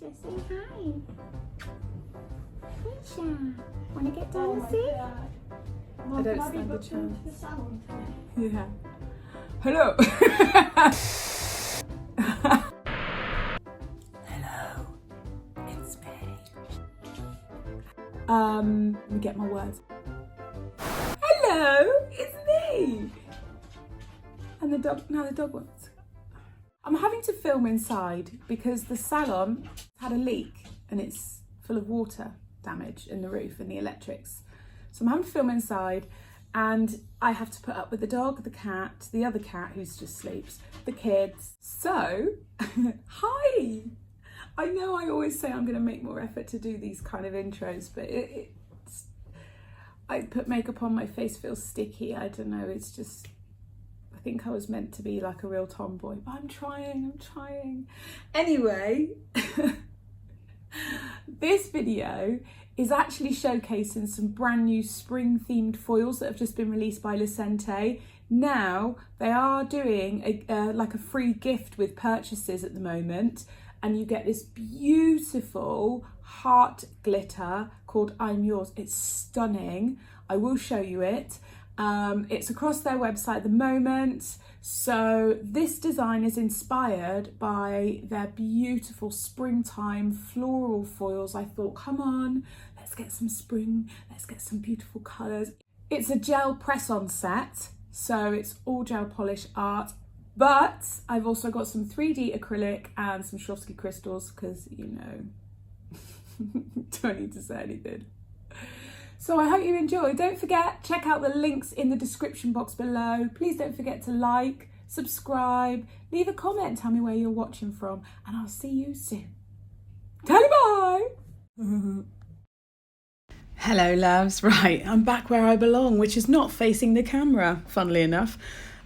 Say hi. Risha, wanna get down and see? I don't stand a chance. Yeah. Hello. Hello. It's me. Let me get my words. Hello, it's me. And the dog. Now the dog wants. I'm having to film inside because the salon had a leak and it's full of water damage in the roof and the electrics. So I'm having to film inside and I have to put up with the dog, the cat, the other cat who's just sleeps, the kids. So, hi! I know I always say I'm going to make more effort to do these kind of intros, but I put makeup on, my face feels sticky. I don't know, it's just, I think I was meant to be like a real tomboy, but I'm trying. Anyway, this video is actually showcasing some brand new spring themed foils that have just been released by Lecente. Now they are doing like a free gift with purchases at the moment, and you get this beautiful heart glitter called I'm Yours. It's stunning. I will show you it. It's across their website at the moment. So this design is inspired by their beautiful springtime floral foils. I thought, come on, let's get some spring, let's get some beautiful colours. It's a gel press-on set, so it's all gel polish art, but I've also got some 3D acrylic and some Swarovski crystals because, you know, don't need to say anything. So I hope you enjoy. Don't forget, check out the links in the description box below. Please don't forget to like, subscribe, leave a comment, tell me where you're watching from, and I'll see you soon. Tally bye! Hello loves, right, I'm back where I belong, which is not facing the camera, funnily enough.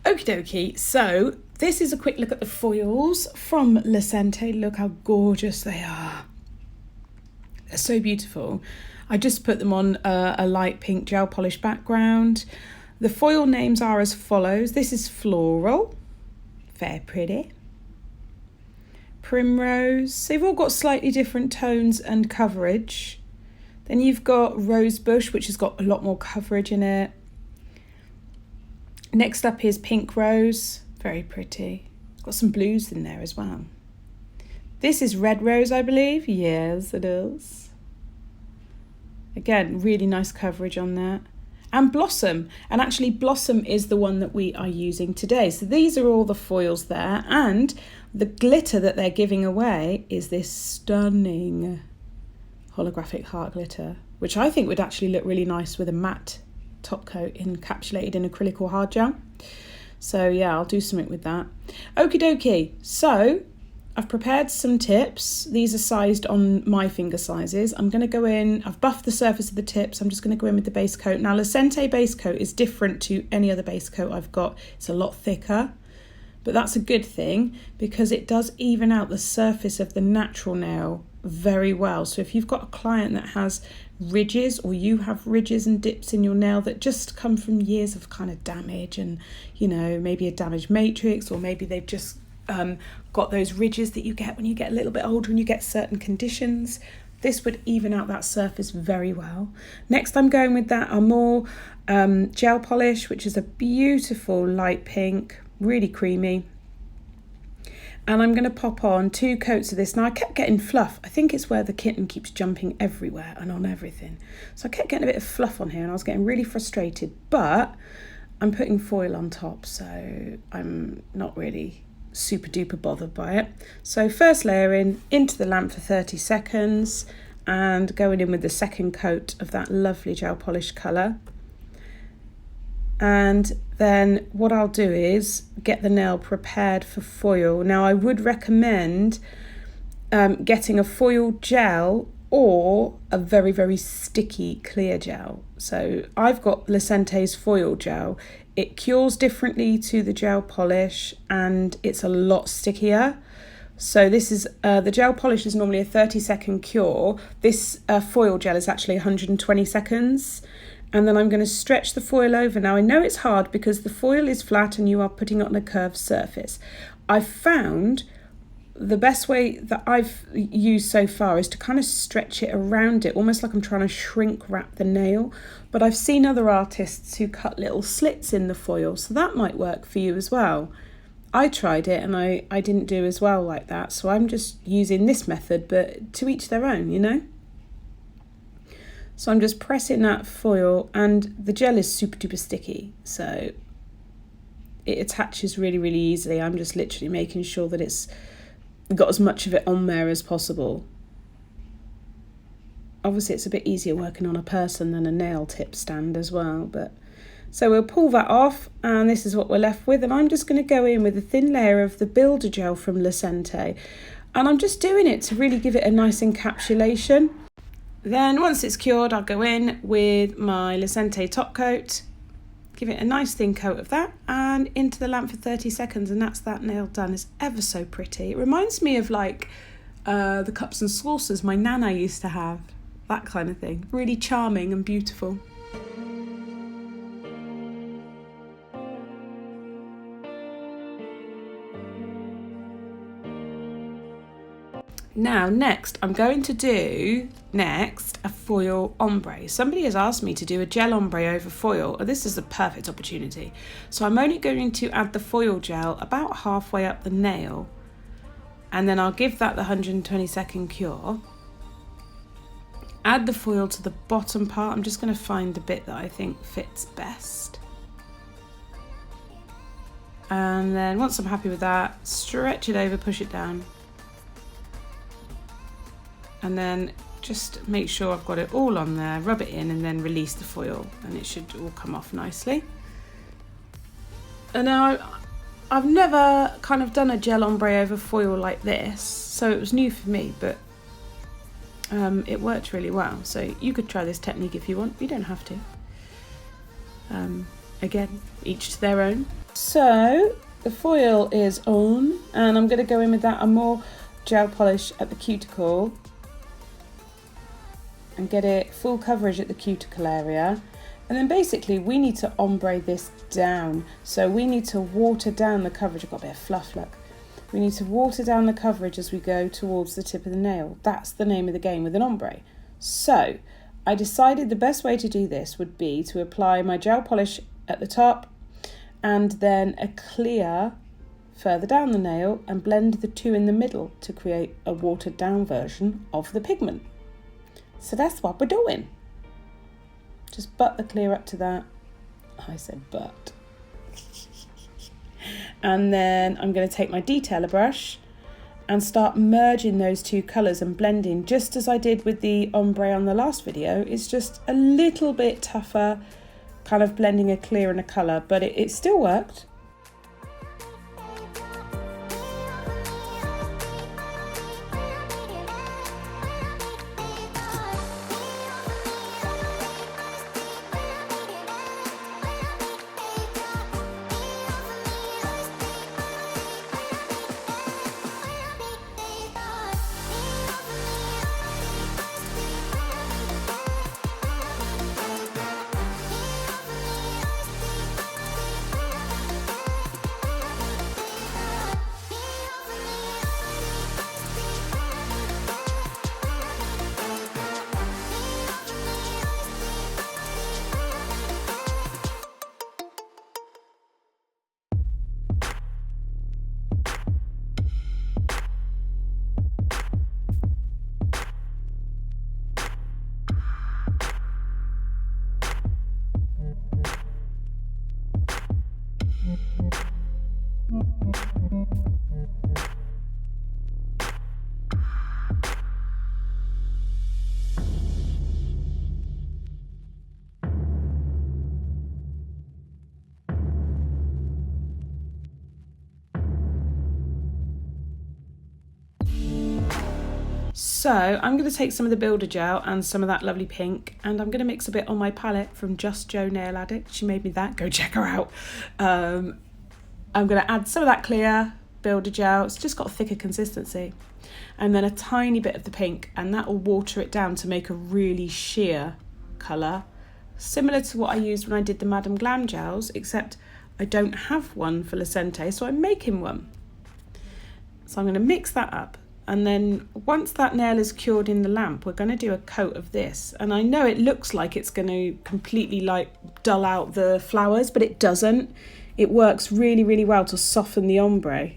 Okie dokie, so this is a quick look at the foils from Lecente. Look how gorgeous they are. They're so beautiful. I just put them on a light pink gel polish background. The foil names are as follows. This is Floral, very pretty. Primrose, they've all got slightly different tones and coverage. Then you've got Rosebush, which has got a lot more coverage in it. Next up is Pink Rose, very pretty. It's got some blues in there as well. This is Red Rose, I believe. Yes, it is. Again, really nice coverage on that. And Blossom, and actually Blossom is the one that we are using today. So these are all the foils there, and the glitter that they're giving away is this stunning holographic heart glitter, which I think would actually look really nice with a matte top coat encapsulated in acrylic or hard gel. So yeah, I'll do something with that. Okie dokie, so I've prepared some tips. These are sized on my finger sizes. I'm going to go in, I've buffed the surface of the tips. I'm just going to go in with the base coat. Now, Lecente base coat is different to any other base coat I've got. It's a lot thicker, but that's a good thing because it does even out the surface of the natural nail very well. So if you've got a client that has ridges, or you have ridges and dips in your nail that just come from years of kind of damage and, you know, maybe a damaged matrix, or maybe they've just got those ridges that you get when you get a little bit older and you get certain conditions, this would even out that surface very well. Next I'm going with that Amore gel polish, which is a beautiful light pink, really creamy. And I'm going to pop on 2 coats of this. Now I kept getting fluff. I think it's where the kitten keeps jumping everywhere and on everything. So I kept getting a bit of fluff on here and I was getting really frustrated, but I'm putting foil on top, so I'm not really super duper bothered by it. So first layering into the lamp for 30 seconds and going in with the second coat of that lovely gel polish colour. And then what I'll do is get the nail prepared for foil. Now I would recommend getting a foil gel or a very, very sticky clear gel. So I've got Lecente's foil gel. It cures differently to the gel polish and it's a lot stickier. So this is, the gel polish is normally a 30-second cure. This foil gel is actually 120 seconds. And then I'm going to stretch the foil over. Now I know it's hard because the foil is flat and you are putting it on a curved surface. I've found the best way that I've used so far is to kind of stretch it around it, almost like I'm trying to shrink wrap the nail. But I've seen other artists who cut little slits in the foil, so that might work for you as well. I tried it and I didn't do as well like that, so I'm just using this method, but to each their own, you know. So I'm just pressing that foil, and the gel is super duper sticky, so it attaches really, really easily. I'm just literally making sure that it's got as much of it on there as possible. Obviously it's a bit easier working on a person than a nail tip stand as well, but so we'll pull that off, and this is what we're left with. And I'm just going to go in with a thin layer of the builder gel from Lecente, and I'm just doing it to really give it a nice encapsulation. Then once it's cured, I'll go in with my Lecente top coat, give it a nice thin coat of that, and into the lamp for 30 seconds, and that's that nail done. It's ever so pretty. It reminds me of like the cups and saucers my nana used to have, that kind of thing. Really charming and beautiful. Now, next, I'm going to do a foil ombre. Somebody has asked me to do a gel ombre over foil. Oh, this is a perfect opportunity. So I'm only going to add the foil gel about halfway up the nail, and then I'll give that the 120-second cure. Add the foil to the bottom part. I'm just going to find the bit that I think fits best. And then once I'm happy with that, stretch it over, push it down. And then just make sure I've got it all on there, rub it in, and then release the foil, and it should all come off nicely. And now I've never kind of done a gel ombre over foil like this, so it was new for me, but it worked really well. So you could try this technique if you want, you don't have to. Again, each to their own. So the foil is on, and I'm going to go in with that more gel polish at the cuticle and get it full coverage at the cuticle area. And then basically we need to ombre this down. So we need to water down the coverage. I've got a bit of fluff, look. We need to water down the coverage as we go towards the tip of the nail. That's the name of the game with an ombre. So I decided the best way to do this would be to apply my gel polish at the top and then a clear further down the nail and blend the two in the middle to create a watered down version of the pigment. So that's what we're doing. Just butt the clear up to that. I said butt. And then I'm going to take my detailer brush and start merging those two colours and blending, just as I did with the ombre on the last video. It's just a little bit tougher, kind of blending a clear and a colour, but it still worked. So I'm going to take some of the builder gel and some of that lovely pink, and I'm going to mix a bit on my palette from Just Jo Nail Addict. She made me that. Go check her out. I'm going to add some of that clear builder gel. It's just got a thicker consistency. And then a tiny bit of the pink, and that will water it down to make a really sheer colour. Similar to what I used when I did the Madame Glam gels, except I don't have one for Lecente, so I'm making one. So I'm going to mix that up. And then once that nail is cured in the lamp, we're going to do a coat of this. And I know it looks like it's going to completely like dull out the flowers, but it doesn't. It works really, really well to soften the ombre.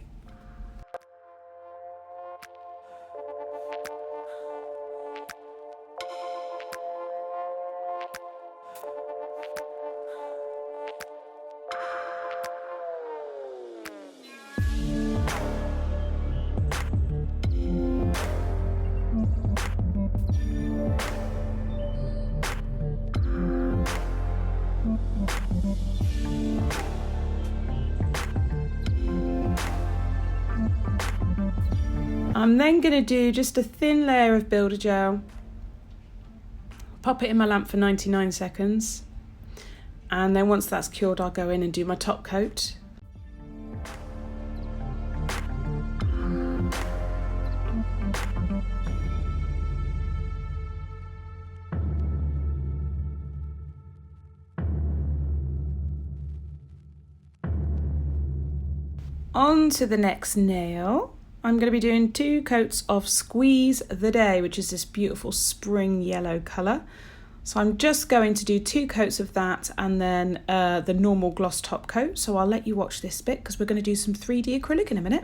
I'm then going to do just a thin layer of builder gel, pop it in my lamp for 99 seconds, and then once that's cured I'll go in and do my top coat. On to the next nail. I'm going to be doing 2 coats of Squeeze the Day, which is this beautiful spring yellow colour. So I'm just going to do 2 coats of that and then the normal gloss top coat. So I'll let you watch this bit because we're going to do some 3D acrylic in a minute.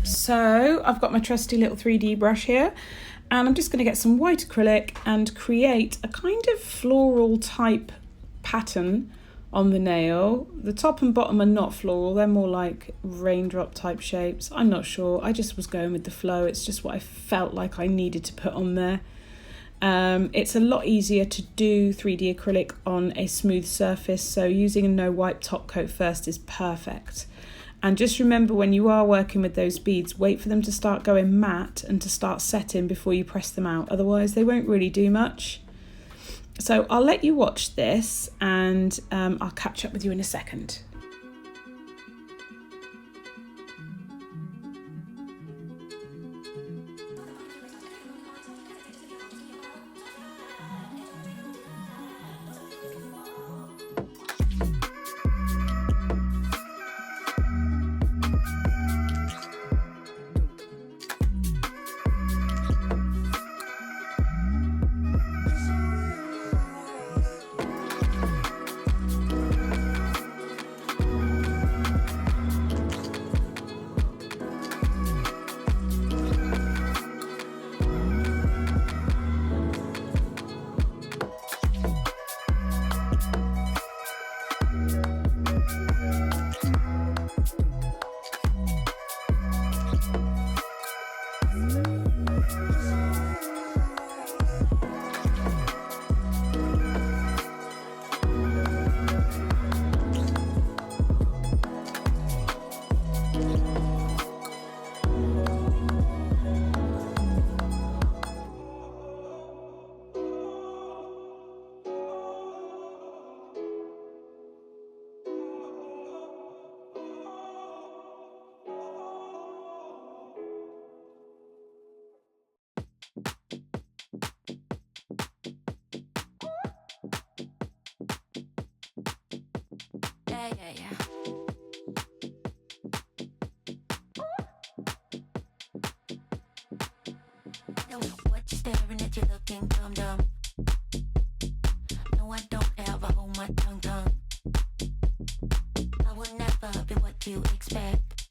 So I've got my trusty little 3D brush here and I'm just going to get some white acrylic and create a kind of floral type pattern on the nail. The top and bottom are not floral, they're more like raindrop type shapes. I'm not sure, I just was going with the flow. It's just what I felt like I needed to put on there. It's a lot easier to do 3D acrylic on a smooth surface, so using a no wipe top coat first is perfect. And just remember, when you are working with those beads, wait for them to start going matte and to start setting before you press them out, otherwise they won't really do much. So I'll let you watch this and I'll catch up with you in a second. Yeah. No, what you staring at, you looking dumb. No, I don't ever hold my tongue. I will never be what you expect.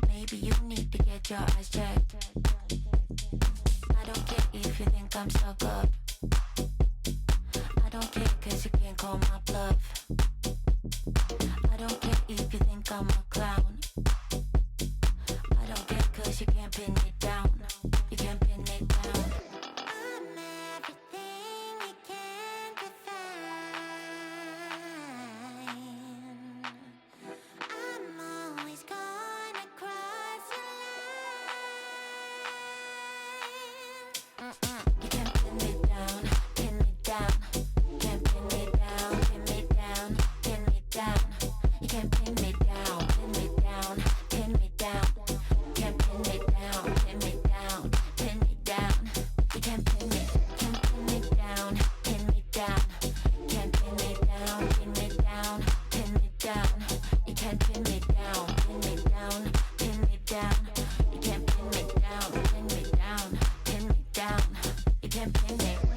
Maybe you need to get your eyes checked. I don't care if you think I'm stuck up. I don't care cause you can't call my bluff. I don't care if you think I'm a clown. I don't care cause you can't pin it down. You can't pin it down. I'm everything you can't define. I'm always gonna cross your line.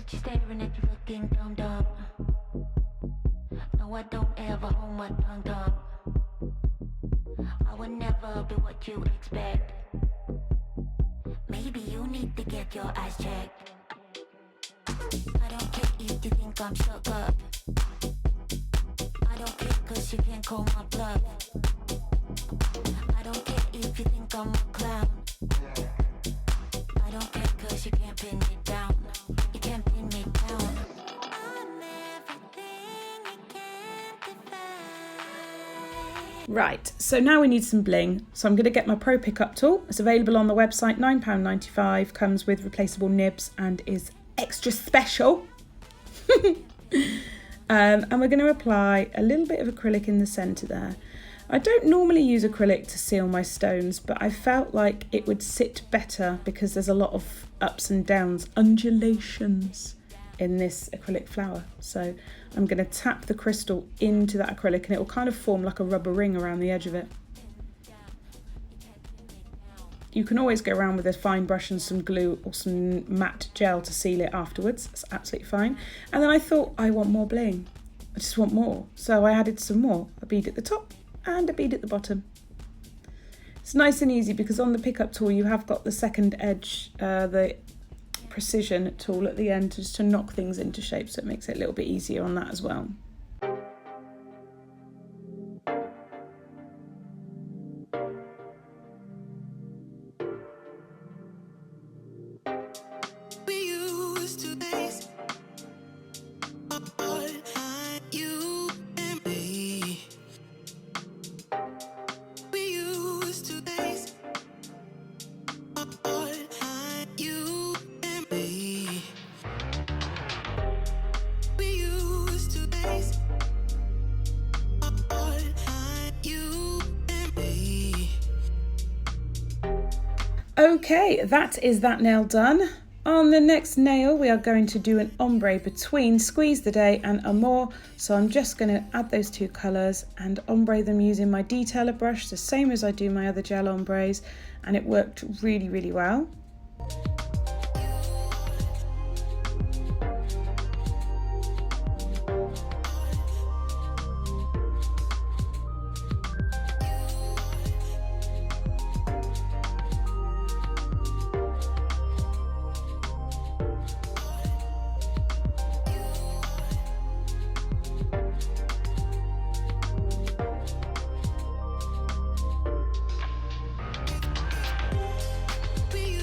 Got you staring at you looking dumb. No, I don't ever hold my tongue. I would never be what you expect. Maybe you need to get your eyes checked. I don't care if you think I'm stuck up. I don't care cause you can't call my bluff. I don't care if you think I'm a clown. I don't care cause you can't pin me down. You can't pin me down. I'm everything you can't define. Right, so now we need some bling. So I'm going to get my Pro Pickup tool. It's available on the website, £9.95, comes with replaceable nibs and is extra special. And we're going to apply a little bit of acrylic in the centre there. I don't normally use acrylic to seal my stones, but I felt like it would sit better because there's a lot of ups and downs, undulations in this acrylic flower. So I'm going to tap the crystal into that acrylic and it will kind of form like a rubber ring around the edge of it. You can always go around with a fine brush and some glue or some matte gel to seal it afterwards. That's absolutely fine. And then I thought, I want more bling. I just want more. So I added some more. A bead at the top and a bead at the bottom. It's nice and easy because on the pickup tool you have got the second edge, the precision tool at the end just to knock things into shape, so it makes it a little bit easier on that as well. Okay, that is that nail done. On the next nail we are going to do an ombre between Squeeze the Day and Amour. So I'm just going to add those two colours and ombre them using my detailer brush, the same as I do my other gel ombres, and it worked really, really well. We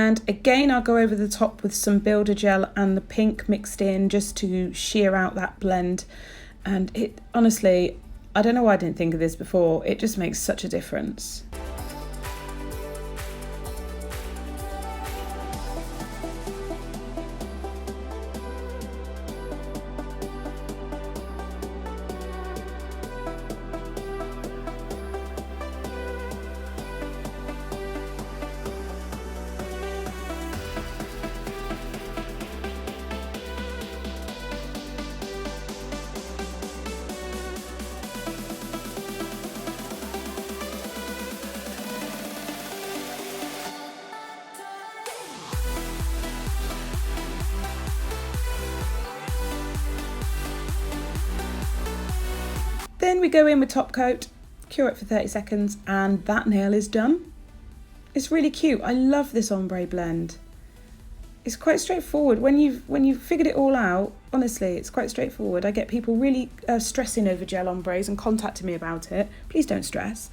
And again, I'll go over the top with some builder gel and the pink mixed in just to sheer out that blend. And it honestly, I don't know why I didn't think of this before, it just makes such a difference. Then we go in with top coat, cure it for 30 seconds, and that nail is done. It's really cute. I love this ombre blend. It's quite straightforward. When you've figured it all out, honestly, it's quite straightforward. I get people really stressing over gel ombres and contacting me about it. Please don't stress.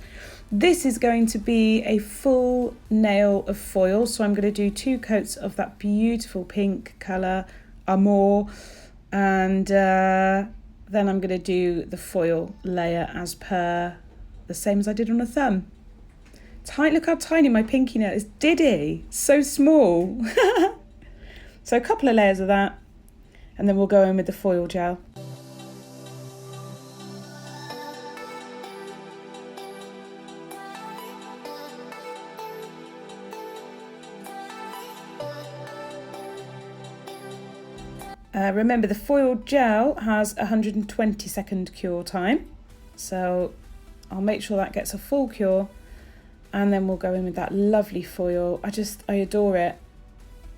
This is going to be a full nail of foil, so I'm going to do 2 coats of that beautiful pink colour, Amour, and then I'm going to do the foil layer as per the same as I did on a thumb. Look how tiny my pinky nail is. Diddy, so small. So a couple of layers of that, and then we'll go in with the foil gel. Remember, the foil gel has a 120-second cure time, so I'll make sure that gets a full cure, and then we'll go in with that lovely foil. I adore it.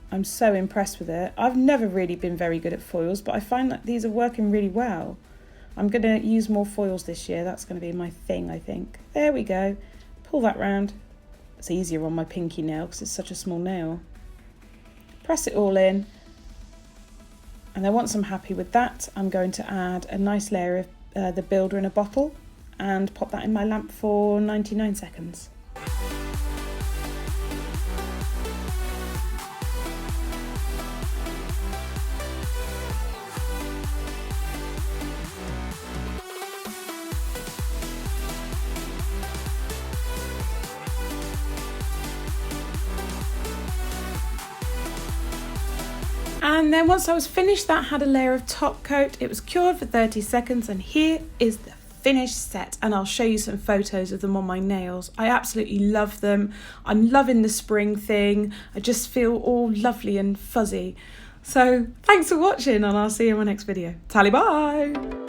I'm so impressed with it. I've never really been very good at foils, but I find that these are working really well. I'm going to use more foils this year. That's going to be my thing, I think. There we go. Pull that round. It's easier on my pinky nail because it's such a small nail. Press it all in. And then once I'm happy with that, I'm going to add a nice layer of the builder in a bottle and pop that in my lamp for 99 seconds. And then once I was finished, that had a layer of top coat. It was cured for 30 seconds, and here is the finished set, and I'll show you some photos of them on my nails. I absolutely love them. I'm loving the spring thing. I just feel all lovely and fuzzy. So thanks for watching, and I'll see you in my next video. Tally bye!